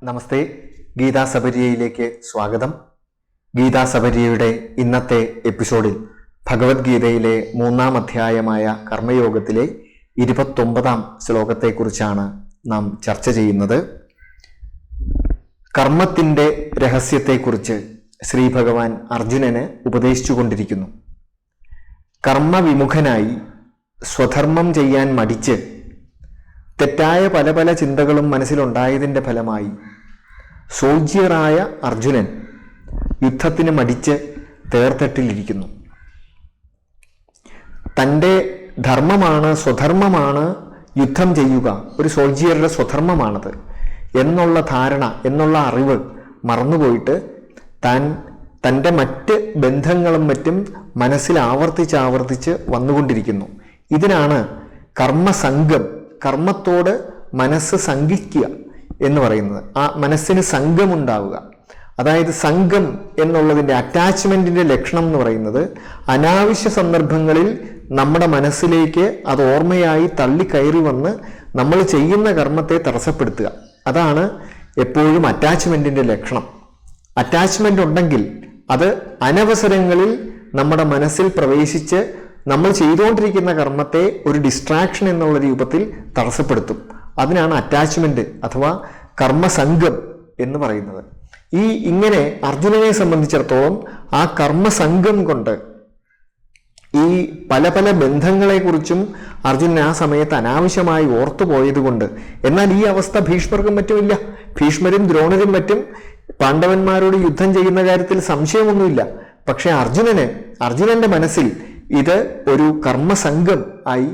നമസ്തേ, ഗീതാ സബരിയയിലേക്ക് സ്വാഗതം. ഗീതാ സബരിയയുടെ ഇന്നത്തെ എപ്പിസോഡിൽ ഭഗവത്ഗീതയിലെ 3-ാം അധ്യായമായ കർമ്മയോഗത്തിലെ 29-ാം ശ്ലോകത്തെക്കുറിച്ചാണ് നാം ചർച്ച ചെയ്യുന്നത്. കർമ്മത്തിൻ്റെ രഹസ്യത്തെക്കുറിച്ച് ശ്രീ ഭഗവാൻ അർജുനന് ഉപദേശിച്ചുകൊണ്ടിരിക്കുന്നു. കർമ്മവിമുഖനായി സ്വധർമ്മം ചെയ്യാൻ മടിച്ച് തെറ്റായ പല പല ചിന്തകളും മനസ്സിലുണ്ടായതിൻ്റെ ഫലമായി സോൾജിയറായ അർജുനൻ യുദ്ധത്തിന് മടിച്ച് തേർത്തട്ടിലിരിക്കുന്നു. തൻ്റെ ധർമ്മമാണ്, സ്വധർമ്മമാണ് യുദ്ധം ചെയ്യുക, ഒരു സോൾജിയറുടെ സ്വധർമ്മമാണത് എന്നുള്ള ധാരണ, എന്നുള്ള അറിവ് മറന്നുപോയിട്ട് തൻ്റെ മറ്റ് ബന്ധങ്ങളും മറ്റും മനസ്സിൽ ആവർത്തിച്ച് വന്നുകൊണ്ടിരിക്കുന്നു. ഇതിനാണ് കർമ്മസംഘം, കർമ്മത്തോട് മനസ്സ് സംഘിക്കുക എന്ന് പറയുന്നത്. ആ മനസ്സിന് സംഘമുണ്ടാവുക, അതായത് സംഘം എന്നുള്ളതിൻ്റെ അറ്റാച്ച്മെൻറ്റിൻ്റെ ലക്ഷണം എന്ന് പറയുന്നത് അനാവശ്യ സന്ദർഭങ്ങളിൽ നമ്മുടെ മനസ്സിലേക്ക് അത് ഓർമ്മയായി തള്ളിക്കയറി വന്ന് നമ്മൾ ചെയ്യുന്ന കർമ്മത്തെ തടസ്സപ്പെടുത്തുക. അതാണ് എപ്പോഴും അറ്റാച്ച്മെൻറ്റിൻ്റെ ലക്ഷണം. അറ്റാച്ച്മെൻ്റ് ഉണ്ടെങ്കിൽ അത് അനവസരങ്ങളിൽ നമ്മുടെ മനസ്സിൽ പ്രവേശിച്ച് നമ്മൾ ചെയ്തുകൊണ്ടിരിക്കുന്ന കർമ്മത്തെ ഒരു ഡിസ്ട്രാക്ഷൻ എന്നുള്ള രൂപത്തിൽ തടസ്സപ്പെടുത്തും. അതിനാണ് അറ്റാച്ച്മെന്റ് അഥവാ കർമ്മസംഘം എന്ന് പറയുന്നത്. ഇങ്ങനെ അർജുനനെ സംബന്ധിച്ചിടത്തോളം ആ കർമ്മസംഘം കൊണ്ട് ഈ പല പല ബന്ധങ്ങളെക്കുറിച്ചും അർജുനൻ ആ സമയത്ത് അനാവശ്യമായി ഓർത്തുപോയത് കൊണ്ട്. എന്നാൽ ഈ അവസ്ഥ ഭീഷ്മർക്കും മറ്റുമില്ല. ഭീഷ്മരും ദ്രോണരും മറ്റും പാണ്ഡവന്മാരോട് യുദ്ധം ചെയ്യുന്ന കാര്യത്തിൽ സംശയമൊന്നുമില്ല. പക്ഷെ അർജുനന്റെ മനസ്സിൽ ഇത് ഒരു കർമ്മസംഘം ആയി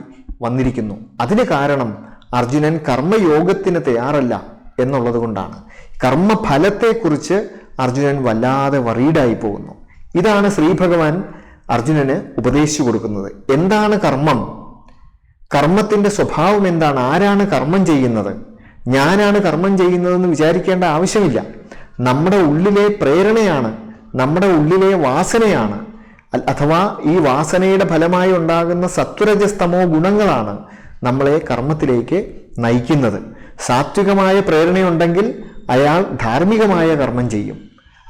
വന്നിരിക്കുന്നു. അതിന് കാരണം അർജുനൻ കർമ്മയോഗത്തിന് തയ്യാറല്ല എന്നുള്ളത് കൊണ്ടാണ്. കർമ്മഫലത്തെക്കുറിച്ച് അർജുനൻ വല്ലാതെ വറീഡായി പോകുന്നു. ഇതാണ് ശ്രീ ഭഗവാൻ അർജുനന് ഉപദേശിച്ചു കൊടുക്കുന്നത്. എന്താണ് കർമ്മം? കർമ്മത്തിന്റെ സ്വഭാവം എന്താണ്? ആരാണ് കർമ്മം ചെയ്യുന്നത്? ഞാനാണ് കർമ്മം ചെയ്യുന്നതെന്ന് വിചാരിക്കേണ്ട ആവശ്യമില്ല. നമ്മുടെ ഉള്ളിലെ പ്രേരണയാണ്, നമ്മുടെ ഉള്ളിലെ വാസനയാണ്, അഥവാ ഈ വാസനയുടെ ഫലമായി ഉണ്ടാകുന്ന സത്വരജസ്തമോ ഗുണങ്ങളാണ് നമ്മളെ കർമ്മത്തിലേക്ക് നയിക്കുന്നത്. സാത്വികമായ പ്രേരണയുണ്ടെങ്കിൽ അയാൾ ധാർമ്മികമായ കർമ്മം ചെയ്യും.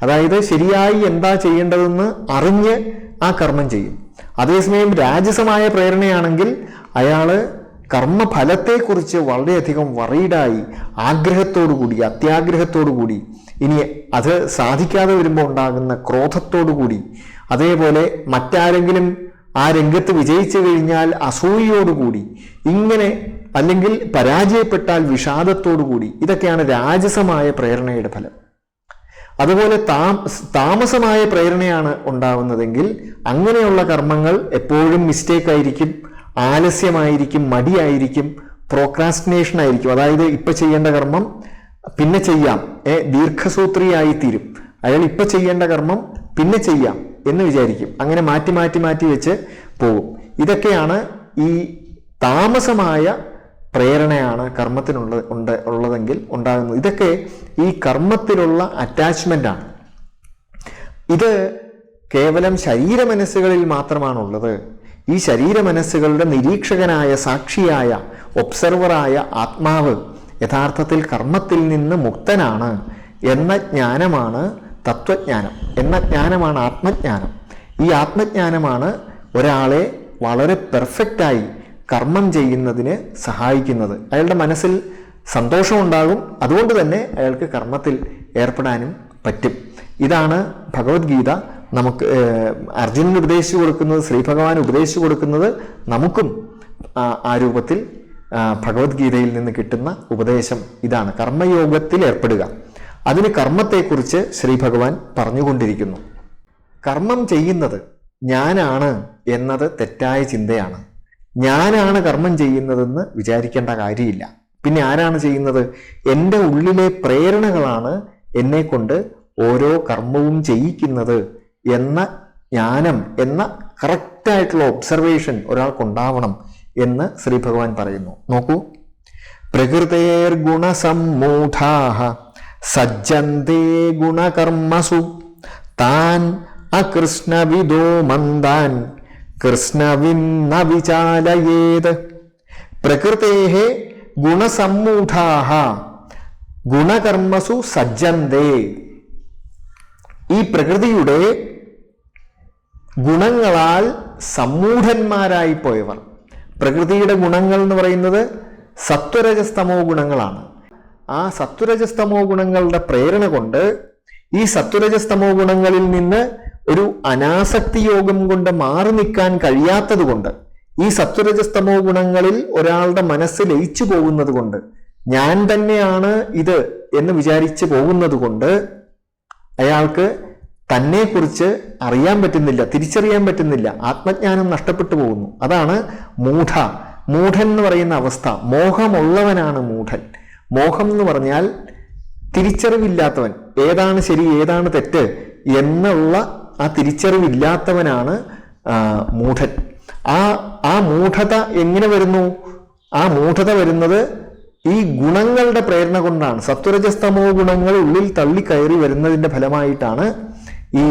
അതായത് ശരിയായി എന്താ ചെയ്യേണ്ടതെന്ന് അറിഞ്ഞ് ആ കർമ്മം ചെയ്യും. അതേസമയം രാജസമായ പ്രേരണയാണെങ്കിൽ അയാൾ കർമ്മഫലത്തെക്കുറിച്ച് വളരെയധികം വറീഡായി ആഗ്രഹത്തോടുകൂടി, അത്യാഗ്രഹത്തോടുകൂടി, ഇനി അത് സാധിക്കാതെ വരുമ്പോൾ ഉണ്ടാകുന്ന ക്രോധത്തോടുകൂടി, അതേപോലെ മറ്റാരെങ്കിലും ആ രംഗത്ത് വിജയിച്ചു കഴിഞ്ഞാൽ അസൂയയോടുകൂടി, ഇങ്ങനെ അല്ലെങ്കിൽ പരാജയപ്പെട്ടാൽ വിഷാദത്തോടുകൂടി, ഇതൊക്കെയാണ് രാജസമായ പ്രേരണയുടെ ഫലം. അതുപോലെ താമസമായ പ്രേരണയാണ് ഉണ്ടാവുന്നതെങ്കിൽ അങ്ങനെയുള്ള കർമ്മങ്ങൾ എപ്പോഴും മിസ്റ്റേക്ക് ആയിരിക്കും, ആലസ്യമായിരിക്കും, മടിയായിരിക്കും, പ്രോക്രാസ്റ്റിനേഷൻ ആയിരിക്കും. അതായത് ഇപ്പൊ ചെയ്യേണ്ട കർമ്മം പിന്നെ ചെയ്യാം, ദീർഘസൂത്രിയായി തീരും. അയാൾ ഇപ്പൊ ചെയ്യേണ്ട കർമ്മം പിന്നെ ചെയ്യാം എന്ന് വിചാരിക്കും. അങ്ങനെ മാറ്റി വെച്ച് പോകും. ഇതൊക്കെയാണ് ഈ താമസമായ പ്രേരണയാണ് ഉള്ളതെങ്കിൽ ഉണ്ടാകുന്നത്. ഇതൊക്കെ ഈ കർമ്മത്തിലുള്ള അറ്റാച്ച്മെന്റ് ആണ്. ഇത് കേവലം ശരീരമനസ്സുകളിൽ മാത്രമാണുള്ളത്. ഈ ശരീരമനസ്സുകളുടെ നിരീക്ഷകനായ, സാക്ഷിയായ, ഒബ്സർവറായ ആത്മാവ് യഥാർത്ഥത്തിൽ കർമ്മത്തിൽ നിന്ന് മുക്തനാണ് എന്ന ജ്ഞാനമാണ് തത്വജ്ഞാനം, എന്ന ജ്ഞാനമാണ് ആത്മജ്ഞാനം. ഈ ആത്മജ്ഞാനമാണ് ഒരാളെ വളരെ പെർഫെക്റ്റായി കർമ്മം ചെയ്യുന്നതിന് സഹായിക്കുന്നത്. അയാളുടെ മനസ്സിൽ സന്തോഷമുണ്ടാകും, അതുകൊണ്ട് തന്നെ അയാൾക്ക് കർമ്മത്തിൽ ഏർപ്പെടാനും പറ്റും. ഇതാണ് ഭഗവത്ഗീത നമുക്ക് അർജുനന് ഉപദേശിച്ചു കൊടുക്കുന്നത്, ശ്രീ ഭഗവാൻ ഉപദേശിച്ചു കൊടുക്കുന്നത് നമുക്കും ആ രൂപത്തിൽ ഭഗവത്ഗീതയിൽ നിന്ന് കിട്ടുന്ന ഉപദേശം ഇതാണ്. കർമ്മയോഗത്തിൽ ഏർപ്പെടുക. അതിന് കർമ്മത്തെക്കുറിച്ച് ശ്രീ ഭഗവാൻ പറഞ്ഞുകൊണ്ടിരിക്കുന്നു. കർമ്മം ചെയ്യുന്നത് ഞാനാണ് എന്നത് തെറ്റായ ചിന്തയാണ്. ഞാനാണ് കർമ്മം ചെയ്യുന്നതെന്ന് വിചാരിക്കേണ്ട കാര്യമില്ല. പിന്നെ ആരാണ് ചെയ്യുന്നത്? എൻ്റെ ഉള്ളിലെ പ്രേരണകളാണ് എന്നെ കൊണ്ട് ഓരോ കർമ്മവും ചെയ്യിക്കുന്നത് എന്ന ജ്ഞാനം, എന്ന കറക്റ്റായിട്ടുള്ള ഒബ്സർവേഷൻ ഒരാൾക്കുണ്ടാവണം എന്ന് ശ്രീ ഭഗവാൻ പറയുന്നു. നോക്കൂ, പ്രകൃതേർഗുണസമ്മൂഢാഃ സജ്ജന്തേ ഗുണകർമ്മസു താൻ അകൃഷ്ണവിദോ മന്ദാൻ കൃഷ്ണവിന്ന വിചാലയേത്. പ്രകൃതേഃ ഗുണസമ്മൂഢാഃ, ഗുണകർമ്മസു സജ്ജന്തേ. ഈ പ്രകൃതിയുടെ ഗുണങ്ങളാൽ സമ്മൂഢന്മാരായി പോയവർ. പ്രകൃതിയുടെ ഗുണങ്ങൾ എന്ന് പറയുന്നത് സത്വരജസ്തമോ ഗുണങ്ങളാണ്. ആ സത്വരജസ്തമോ ഗുണങ്ങളുടെ പ്രേരണ കൊണ്ട് ഈ സത്വരജസ്തമോ ഗുണങ്ങളിൽ നിന്ന് ഒരു അനാസക്തി യോഗം കൊണ്ട് മാറി നിൽക്കാൻ കഴിയാത്തത് കൊണ്ട്, ഈ സത്വരജസ്തമോ ഗുണങ്ങളിൽ ഒരാളുടെ മനസ്സ് ലയിച്ചു പോകുന്നത് കൊണ്ട്, ഞാൻ തന്നെയാണ് ഇത് എന്ന് വിചാരിച്ചു പോകുന്നത് കൊണ്ട് അയാൾക്ക് തന്നെക്കുറിച്ച് അറിയാൻ പറ്റുന്നില്ല, തിരിച്ചറിയാൻ പറ്റുന്നില്ല, ആത്മജ്ഞാനം നഷ്ടപ്പെട്ടു പോകുന്നു. അതാണ് മൂഢൻ എന്ന് പറയുന്ന അവസ്ഥ. മോഹമുള്ളവനാണ് മൂഢൻ. മോഹം എന്ന് പറഞ്ഞാൽ തിരിച്ചറിവില്ലാത്തവൻ, ഏതാണ് ശരി ഏതാണ് തെറ്റ് എന്നുള്ള ആ തിരിച്ചറിവില്ലാത്തവനാണ് മൂഢൻ. ആ മൂഢത എങ്ങനെ വരുന്നു? ആ മൂഢത വരുന്നത് ഈ ഗുണങ്ങളുടെ പ്രേരണ കൊണ്ടാണ്. സത്വരജസ്തമോ ഗുണങ്ങൾ ഉള്ളിൽ തള്ളിക്കയറി വരുന്നതിൻ്റെ ഫലമായിട്ടാണ് ഈ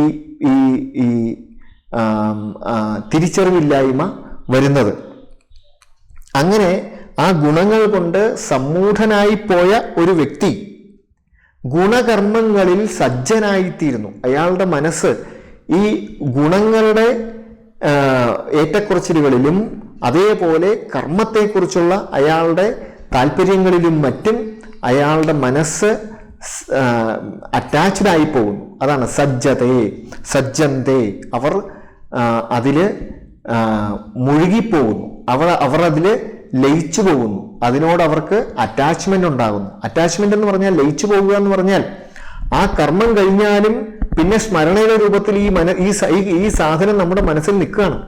ഈ ഈ തിരിച്ചറിവില്ലായ്മ വരുന്നത്. അങ്ങനെ ആ ഗുണങ്ങൾ കൊണ്ട് സമ്മൂഢനായി പോയ ഒരു വ്യക്തി ഗുണകർമ്മങ്ങളിൽ സജ്ജനായിത്തീരുന്നു. അയാളുടെ മനസ്സ് ഈ ഗുണങ്ങളുടെ ഏറ്റക്കുറച്ചിലുകളിലും അതേപോലെ കർമ്മത്തെക്കുറിച്ചുള്ള അയാളുടെ താല്പര്യങ്ങളിലും മറ്റും അയാളുടെ മനസ്സ് അറ്റാച്ച്ഡ് ആയി പോകുന്നു. അതാണ് സജ്ജന്തേ. അവർ അതില് മുഴുകിപ്പോകുന്നു, അവർ അതിൽ ലയിച്ചു പോകുന്നു, അതിനോട് അവർക്ക് അറ്റാച്ച്മെന്റ് ഉണ്ടാകുന്നു. അറ്റാച്ച്മെന്റ് എന്ന് പറഞ്ഞാൽ ലയിച്ചു പോകുക എന്ന് പറഞ്ഞാൽ ആ കർമ്മം കഴിഞ്ഞാലും പിന്നെ സ്മരണയുടെ രൂപത്തിൽ ഈ സാധനം നമ്മുടെ മനസ്സിൽ നിൽക്കുകയാണ്.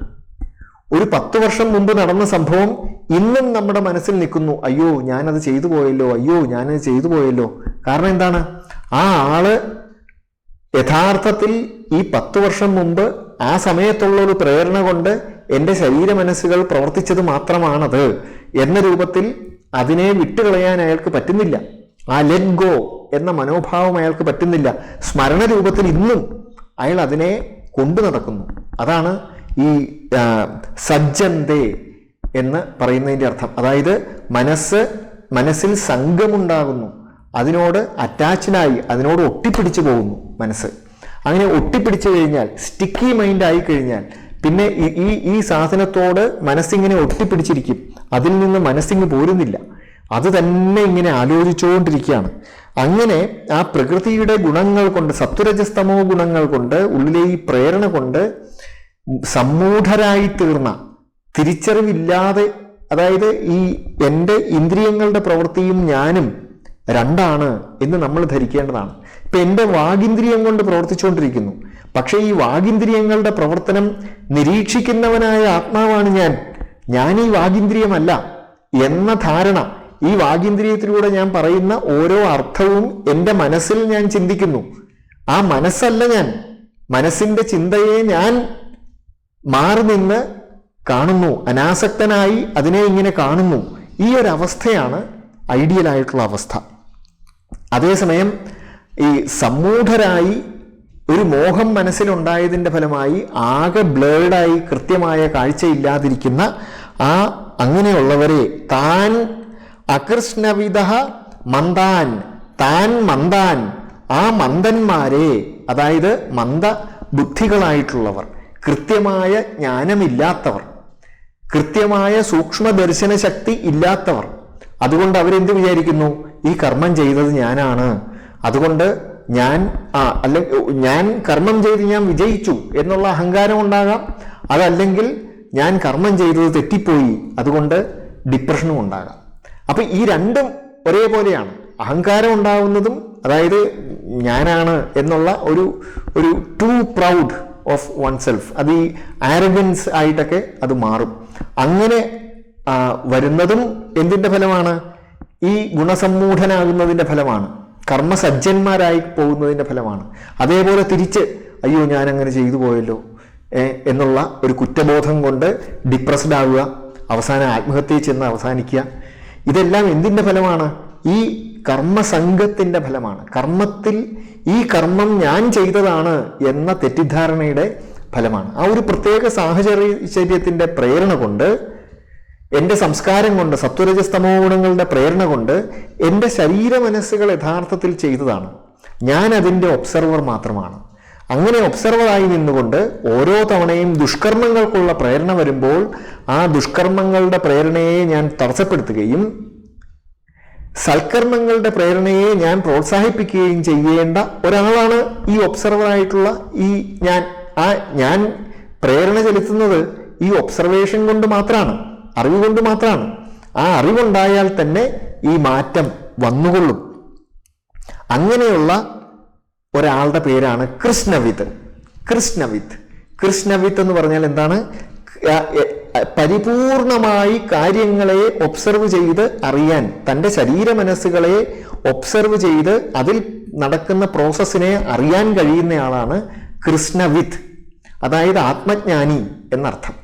ഒരു 10 വർഷം മുമ്പ് നടന്ന സംഭവം ഇന്നും നമ്മുടെ മനസ്സിൽ നിൽക്കുന്നു. അയ്യോ ഞാനത് ചെയ്തു പോയല്ലോ, അയ്യോ ഞാനത് ചെയ്തു പോയല്ലോ. കാരണം എന്താണ്? ആ ആള് യഥാർത്ഥത്തിൽ ഈ 10 വർഷം മുമ്പ് ആ സമയത്തുള്ള ഒരു പ്രേരണ കൊണ്ട് എൻ്റെ ശരീര മനസ്സുകൾ പ്രവർത്തിച്ചത് മാത്രമാണത് എന്ന രൂപത്തിൽ അതിനെ വിട്ടുകളയാൻ അയാൾക്ക് പറ്റുന്നില്ല. ആ ലെറ്റ് ഗോ എന്ന മനോഭാവം അയാൾക്ക് പറ്റുന്നില്ല. സ്മരണ രൂപത്തിൽ ഇന്നും അയാൾ അതിനെ കൊണ്ടു നടക്കുന്നു. അതാണ് ഈ സജ്ജന്തേ എന്ന് പറയുന്നതിൻ്റെ അർത്ഥം. അതായത് മനസ്സിൽ സംഘമുണ്ടാകുന്നു, അതിനോട് അറ്റാച്ച്ഡായി, അതിനോട് ഒട്ടിപ്പിടിച്ചു പോകുന്നു മനസ്സ്. അങ്ങനെ ഒട്ടിപ്പിടിച്ചു കഴിഞ്ഞാൽ, സ്റ്റിക്കി മൈൻഡ് ആയി കഴിഞ്ഞാൽ പിന്നെ ഈ സാധനത്തോട് മനസ്സിങ്ങനെ ഒട്ടിപ്പിടിച്ചിരിക്കും. അതിൽ നിന്ന് മനസ്സിങ്ങ് പോരുന്നില്ല, അത് തന്നെ ഇങ്ങനെ ആലോചിച്ചുകൊണ്ടിരിക്കുകയാണ്. അങ്ങനെ ആ പ്രകൃതിയുടെ ഗുണങ്ങൾ കൊണ്ട്, സത്വരജസ്തമോ ഗുണങ്ങൾ കൊണ്ട്, ഉള്ളിലെ ഈ പ്രേരണ കൊണ്ട് സമ്മൂഢരായി തീർന്ന, തിരിച്ചറിവില്ലാതെ, അതായത് ഈ എൻ്റെ ഇന്ദ്രിയങ്ങളുടെ പ്രവൃത്തിയും ഞാനും രണ്ടാണ് എന്ന് നമ്മൾ ധരിക്കേണ്ടതാണ്. ഇപ്പൊ എൻ്റെ വാഗിന്ദ്രിയം കൊണ്ട് പ്രവർത്തിച്ചുകൊണ്ടിരിക്കുന്നു, പക്ഷേ ഈ വാഗിന്ദ്രിയങ്ങളുടെ പ്രവർത്തനം നിരീക്ഷിക്കുന്നവനായ ആത്മാവാണ് ഞാൻ ഈ വാഗിന്ദ്രിയമല്ല എന്ന ധാരണ, ഈ വാഗിന്ദ്രിയത്തിലൂടെ ഞാൻ പറയുന്ന ഓരോ അർത്ഥവും എൻ്റെ മനസ്സിൽ ഞാൻ ചിന്തിക്കുന്നു. ആ മനസ്സല്ല ഞാൻ, മനസ്സിന്റെ ചിന്തയെ ഞാൻ മാറി നിന്ന് കാണുന്നു, അനാസക്തനായി അതിനെ ഇങ്ങനെ കാണുന്നു. ഈ ഒരു അവസ്ഥയാണ് ഐഡിയൽ ആയിട്ടുള്ള അവസ്ഥ. അതേസമയം ഈ സമ്മൂഢരായി ഒരു മോഹം മനസ്സിലുണ്ടായതിൻ്റെ ഫലമായി ആകെ ബ്ലേഡായി കൃത്യമായ കാഴ്ചയില്ലാതിരിക്കുന്ന അങ്ങനെയുള്ളവരെ താൻ അകൃഷ്ണവിദ മന്ദാൻ, താൻ മന്ദാൻ, ആ മന്ദന്മാരെ, അതായത് മന്ദ ബുദ്ധികളായിട്ടുള്ളവർ, കൃത്യമായ ജ്ഞാനമില്ലാത്തവർ, കൃത്യമായ സൂക്ഷ്മ ദർശന ശക്തി ഇല്ലാത്തവർ. അതുകൊണ്ട് അവരെന്ത് വിചാരിക്കുന്നു? ഈ കർമ്മം ചെയ്തത് ഞാനാണ്, അതുകൊണ്ട് ഞാൻ കർമ്മം ചെയ്ത് ഞാൻ വിജയിച്ചു എന്നുള്ള അഹങ്കാരം ഉണ്ടാകാം. അതല്ലെങ്കിൽ ഞാൻ കർമ്മം ചെയ്തത് തെറ്റിപ്പോയി, അതുകൊണ്ട് ഡിപ്രഷനും ഉണ്ടാകാം. അപ്പൊ ഈ രണ്ടും ഒരേപോലെയാണ്. അഹങ്കാരം ഉണ്ടാകുന്നതും, അതായത് ഞാനാണ് എന്നുള്ള ഒരു too proud of one self, അത് ഈ ആരഗൻസ് ആയിട്ടൊക്കെ അത് മാറും. അങ്ങനെ വരുന്നതും എന്തിൻ്റെ ഫലമാണ്? ഈ ഗുണസമ്മൂഢനാകുന്നതിൻ്റെ ഫലമാണ്, കർമ്മസജ്ജന്മാരായി പോകുന്നതിൻ്റെ ഫലമാണ്. അതേപോലെ തിരിച്ച് അയ്യോ ഞാൻ അങ്ങനെ ചെയ്തു പോയല്ലോ എന്നുള്ള ഒരു കുറ്റബോധം കൊണ്ട് ഡിപ്രസ്ഡ് ആവുക, അവസാനം ആത്മഹത്യയിൽ ചെന്ന് അവസാനിക്കുക. ഇതെല്ലാം എന്തിൻ്റെ ഫലമാണ്? ഈ കർമ്മസംഘത്തിൻ്റെ ഫലമാണ്. കർമ്മത്തിൽ ഈ കർമ്മം ഞാൻ ചെയ്തതാണ് എന്ന തെറ്റിദ്ധാരണയുടെ ഫലമാണ്. ആ ഒരു പ്രത്യേക സാഹചര്യത്തിൻ്റെ പ്രേരണ കൊണ്ട് എൻ്റെ സംസ്കാരം കൊണ്ട്, സത്വരജസ്തമോ ഗുണങ്ങളുടെ പ്രേരണ കൊണ്ട് എൻ്റെ ശരീര മനസ്സുകൾ യഥാർത്ഥത്തിൽ ചെയ്തതാണ്. ഞാൻ അതിൻ്റെ ഒബ്സർവർ മാത്രമാണ്. അങ്ങനെ ഒബ്സർവറായി നിന്നുകൊണ്ട് ഓരോ തവണയും ദുഷ്കർമ്മങ്ങൾക്കുള്ള പ്രേരണ വരുമ്പോൾ ആ ദുഷ്കർമ്മങ്ങളുടെ പ്രേരണയെ ഞാൻ തടസ്സപ്പെടുത്തുകയും സൽക്കർമ്മങ്ങളുടെ പ്രേരണയെ ഞാൻ പ്രോത്സാഹിപ്പിക്കുകയും ചെയ്യേണ്ട ഒരാളാണ് ഈ ഒബ്സർവറായിട്ടുള്ള ഈ ഞാൻ. ഞാൻ പ്രേരണ ചെലുത്തുന്നത് ഈ ഒബ്സർവേഷൻ കൊണ്ട് മാത്രമാണ്, അറിവ് കൊണ്ട് മാത്രമാണ്. ആ അറിവുണ്ടായാൽ തന്നെ ഈ മാറ്റം വന്നുകൊള്ളും. അങ്ങനെയുള്ള ഒരാളുടെ പേരാണ് കൃഷ്ണവിത്ത്. കൃഷ്ണവിത്ത് എന്ന് പറഞ്ഞാൽ എന്താണ്? പരിപൂർണമായി കാര്യങ്ങളെ ഒബ്സർവ് ചെയ്ത് അറിയാൻ, തൻ്റെ ശരീര മനസ്സുകളെ ഒബ്സർവ് ചെയ്ത് അതിൽ നടക്കുന്ന പ്രോസസ്സിനെ അറിയാൻ കഴിയുന്നയാളാണ് കൃഷ്ണവിത്ത്, അതായത് ആത്മജ്ഞാനി എന്നർത്ഥം.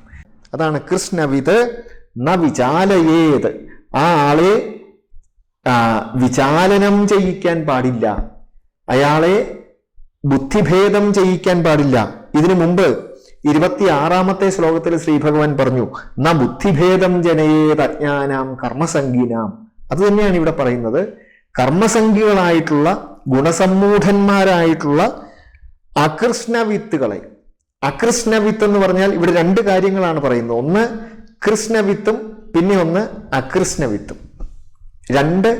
അതാണ് കൃഷ്ണവിത്ത്. ന വിചാലയേത്, ആ ആളെ വിചാലനം ചെയ്യിക്കാൻ പാടില്ല, അയാളെ ബുദ്ധിഭേദം ചെയ്യിക്കാൻ പാടില്ല. ഇതിനു മുമ്പ് 26-ാമത്തെ ശ്ലോകത്തിൽ ശ്രീ ഭഗവാൻ പറഞ്ഞു, ന ബുദ്ധിഭേദം ജനയേത് അജ്ഞാനാം കർമ്മസംഗീനാം. അത് തന്നെയാണ് ഇവിടെ പറയുന്നത്. കർമ്മസംഗികളായിട്ടുള്ള ഗുണസമ്മൂഢന്മാരായിട്ടുള്ള അകൃഷ്ണവിത്തുകളെ, അകൃഷ്ണവിത്ത് എന്ന് പറഞ്ഞാൽ ഇവിടെ രണ്ട് കാര്യങ്ങളാണ് പറയുന്നത്. ഒന്ന് കൃഷ്ണവിത്തും പിന്നെ ഒന്ന് അകൃഷ്ണവിത്തും. രണ്ട്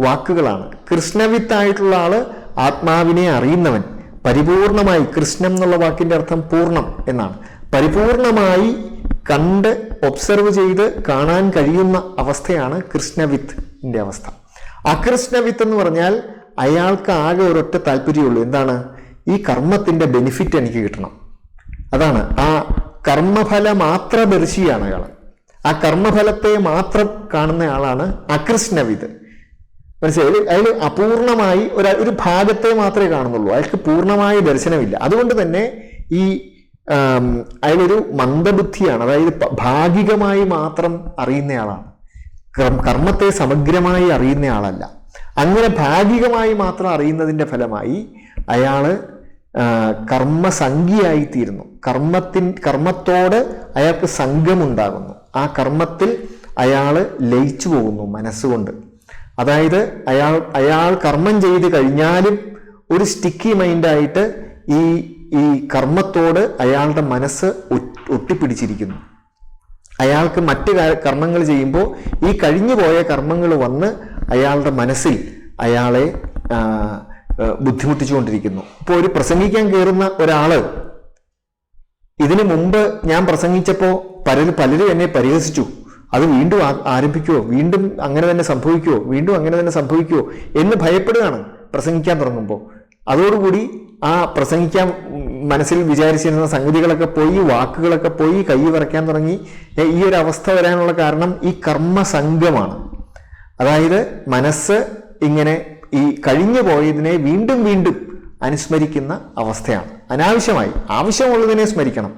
വാക്കുകളാണ്. കൃഷ്ണവിത്തായിട്ടുള്ള ആള് ആത്മാവിനെ അറിയുന്നവൻ, പരിപൂർണമായി. കൃഷ്ണം എന്നുള്ള വാക്കിന്റെ അർത്ഥം പൂർണ്ണം എന്നാണ്. പരിപൂർണമായി കണ്ട് ഒബ്സർവ് ചെയ്ത് കാണാൻ കഴിയുന്ന അവസ്ഥയാണ് കൃഷ്ണവിത്തിന്റെ അവസ്ഥ. അകൃഷ്ണവിത്ത് എന്ന് പറഞ്ഞാൽ അയാൾക്ക് ആകെ ഒരൊറ്റ താല്പര്യമുള്ളൂ. എന്താണ്? ഈ കർമ്മത്തിന്റെ ബെനിഫിറ്റ് എനിക്ക് കിട്ടണം. അതാണ്. ആ കർമ്മഫല മാത്രദർശിയാണ് അയാൾ. ആ കർമ്മഫലത്തെ മാത്രം കാണുന്ന ആളാണ് അകൃഷ്ണവിത്ത്. മനസ്സിലായി? അയാൾ അപൂർണമായി ഒരു ഭാഗത്തെ മാത്രമേ കാണുന്നുള്ളൂ. അയാൾക്ക് പൂർണ്ണമായ ദർശനമില്ല. അതുകൊണ്ട് തന്നെ ഈ അയാളൊരു മന്ദബുദ്ധിയാണ്. അതായത് ഭാഗികമായി മാത്രം അറിയുന്നയാളാണ്, കർമ്മത്തെ സമഗ്രമായി അറിയുന്ന ആളല്ല. അങ്ങനെ ഭാഗികമായി മാത്രം അറിയുന്നതിൻ്റെ ഫലമായി അയാള് കർമ്മസംഖ്യയായിത്തീരുന്നു. കർമ്മത്തോട് അയാൾക്ക് സംഘമുണ്ടാകുന്നു. ആ കർമ്മത്തിൽ അയാൾ ലയിച്ചു പോകുന്നു മനസ്സുകൊണ്ട്. അതായത് അയാൾ കർമ്മം ചെയ്ത് കഴിഞ്ഞാലും ഒരു സ്റ്റിക്കി മൈൻഡായിട്ട് ഈ കർമ്മത്തോട് അയാളുടെ മനസ്സ് ഒട്ടിപ്പിടിച്ചിരിക്കുന്നു. അയാൾക്ക് മറ്റ് കർമ്മങ്ങൾ ചെയ്യുമ്പോൾ ഈ കഴിഞ്ഞു പോയ കർമ്മങ്ങൾ വന്ന് അയാളുടെ മനസ്സിൽ അയാളെ ബുദ്ധിമുട്ടിച്ചുകൊണ്ടിരിക്കുന്നു. ഇപ്പോൾ ഒരു പ്രസംഗിക്കാൻ കയറുന്ന ഒരാള്, ഇതിനു മുമ്പ് ഞാൻ പ്രസംഗിച്ചപ്പോൾ പലരും എന്നെ പരിഹസിച്ചു, അത് വീണ്ടും ആരംഭിക്കുമോ, വീണ്ടും അങ്ങനെ തന്നെ സംഭവിക്കുമോ, വീണ്ടും അങ്ങനെ തന്നെ സംഭവിക്കുമോ എന്ന് ഭയപ്പെടുകയാണ് പ്രസംഗിക്കാൻ തുടങ്ങുമ്പോൾ. അതോടുകൂടി ആ പ്രസംഗിക്കാൻ മനസ്സിൽ വിചാരിച്ചിരുന്ന സംഗതികളൊക്കെ പോയി, വാക്കുകളൊക്കെ പോയി, കൈ വിറയ്ക്കാൻ തുടങ്ങി. ഈ ഒരു അവസ്ഥ വരാനുള്ള കാരണം ഈ കർമ്മസംഘമാണ്. അതായത് മനസ്സ് ഇങ്ങനെ ഈ കഴിഞ്ഞു പോയതിനെ വീണ്ടും വീണ്ടും അനുസ്മരിക്കുന്ന അവസ്ഥയാണ്. അനാവശ്യമായി. ആവശ്യമുള്ളതിനെ സ്മരിക്കണം.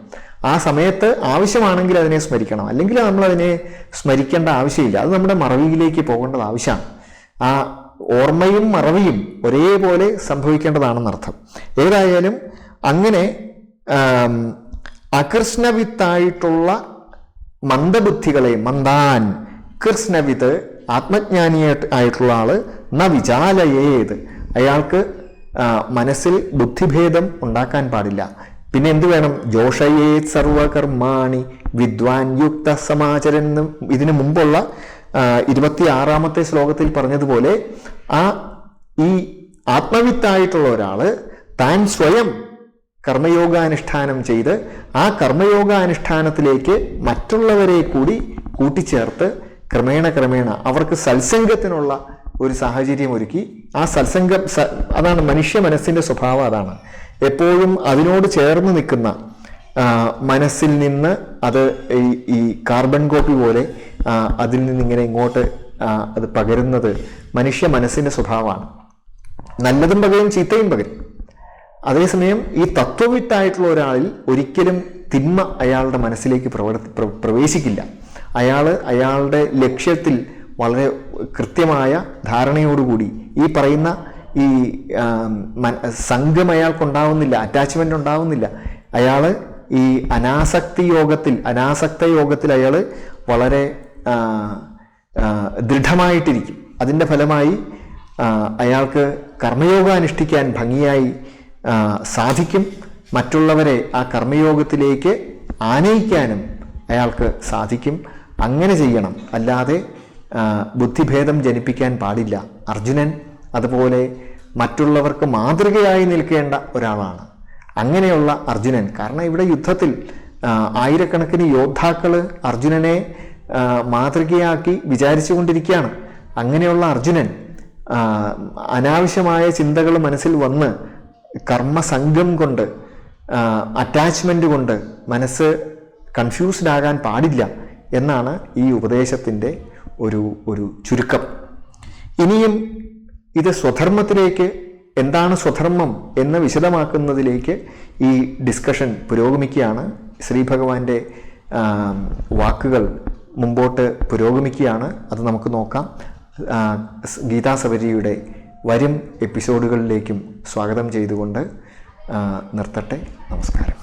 ആ സമയത്ത് ആവശ്യമാണെങ്കിൽ അതിനെ സ്മരിക്കണം, അല്ലെങ്കിൽ നമ്മൾ അതിനെ സ്മരിക്കേണ്ട ആവശ്യമില്ല. അത് നമ്മുടെ മറവിയിലേക്ക് പോകേണ്ടത് ആവശ്യമാണ്. ആ ഓർമ്മയും മറവിയും ഒരേപോലെ സംഭവിക്കേണ്ടതാണെന്നർത്ഥം. ഏതായാലും അങ്ങനെ അകൃഷ്ണവിത്തായിട്ടുള്ള മന്ദബുദ്ധികളെ, മന്ദാൻ കൃഷ്ണവിത്ത്, ആത്മജ്ഞാനിയായിട്ടുള്ള ആള് ന വിചാലയേത്, അയാൾക്ക് മനസ്സിൽ ബുദ്ധിഭേദം ഉണ്ടാക്കാൻ പാടില്ല. പിന്നെ എന്ത് വേണം? ജോഷയേത് സർവകർമാണി വിദ്വാൻ യുക്ത സമാചരൻ. ഇതിനു മുമ്പുള്ള 26-ാമത്തെ ശ്ലോകത്തിൽ പറഞ്ഞതുപോലെ ഈ ആത്മവിത്തായിട്ടുള്ള ഒരാള് താൻ സ്വയം കർമ്മയോഗാനുഷ്ഠാനം ചെയ്ത് ആ കർമ്മയോഗാനുഷ്ഠാനത്തിലേക്ക് മറ്റുള്ളവരെ കൂടി കൂട്ടിച്ചേർത്ത് ക്രമേണ അവർക്ക് സത്സംഗത്തിനുള്ള ഒരു സാഹചര്യം ഒരുക്കി. ആ സത്സംഗം, അതാണ് മനുഷ്യ മനസ്സിന്റെ സ്വഭാവം. അതാണ് എപ്പോഴും അതിനോട് ചേർന്ന് നിൽക്കുന്ന മനസ്സിൽ നിന്ന് അത് ഈ കാർബൺ കോപ്പി പോലെ അതിൽ നിന്നിങ്ങനെ ഇങ്ങോട്ട് അത് പകരുന്നത് മനുഷ്യ മനസ്സിന്റെ സ്വഭാവമാണ്. നല്ലതും പകരും, ചീത്തയും പകരും. അതേസമയം ഈ തത്വവിത്തായിട്ടുള്ള ഒരാളിൽ ഒരിക്കലും തിന്മ അയാളുടെ മനസ്സിലേക്ക് പ്രവേശിക്കില്ല. അയാളുടെ ലക്ഷ്യത്തിൽ വളരെ കൃത്യമായ ധാരണയോടുകൂടി ഈ പറയുന്ന ഈ സംഘം അയാൾക്കുണ്ടാവുന്നില്ല, അറ്റാച്ച്മെന്റ് ഉണ്ടാവുന്നില്ല. അയാൾ ഈ അനാസക്ത യോഗത്തിൽ അയാൾ വളരെ ദൃഢമായിട്ടിരിക്കും. അതിൻ്റെ ഫലമായി അയാൾക്ക് കർമ്മയോഗം അനുഷ്ഠിക്കാൻ ഭംഗിയായി സാധിക്കും. മറ്റുള്ളവരെ ആ കർമ്മയോഗത്തിലേക്ക് ആനയിക്കാനും അയാൾക്ക് സാധിക്കും. അങ്ങനെ ചെയ്യണം, അല്ലാതെ ബുദ്ധിഭേദം ജനിപ്പിക്കാൻ പാടില്ല. അർജുനൻ അതുപോലെ മറ്റുള്ളവർക്ക് മാതൃകയായി നിൽക്കേണ്ട ഒരാളാണ്. അങ്ങനെയുള്ള അർജുനൻ, കാരണം ഇവിടെ യുദ്ധത്തിൽ ആയിരക്കണക്കിന് യോദ്ധാക്കൾ അർജുനനെ മാതൃകയാക്കി വിചാരിച്ചു കൊണ്ടിരിക്കുകയാണ്. അങ്ങനെയുള്ള അർജുനൻ അനാവശ്യമായ ചിന്തകൾ മനസ്സിൽ വന്ന് കർമ്മസംഘം കൊണ്ട് അറ്റാച്ച്മെൻ്റ് കൊണ്ട് മനസ്സ് കൺഫ്യൂസ്ഡ് ആകാൻ പാടില്ല എന്നാണ് ഈ ഉപദേശത്തിൻ്റെ ഒരു ചുരുക്കം. ഇനിയും ഇത് സ്വധർമ്മത്തിലേക്ക്, എന്താണ് സ്വധർമ്മം എന്ന് വിശദമാക്കുന്നതിലേക്ക് ഈ ഡിസ്കഷൻ പുരോഗമിക്കുകയാണ്. ശ്രീ ഭഗവാന്റെ വാക്കുകൾ മുമ്പോട്ട് പുരോഗമിക്കുകയാണ്. അത് നമുക്ക് നോക്കാം. ഗീതാസബരിയുടെ വരും എപ്പിസോഡുകളിലേക്കും സ്വാഗതം ചെയ്തുകൊണ്ട് നിർത്തട്ടെ. നമസ്കാരം.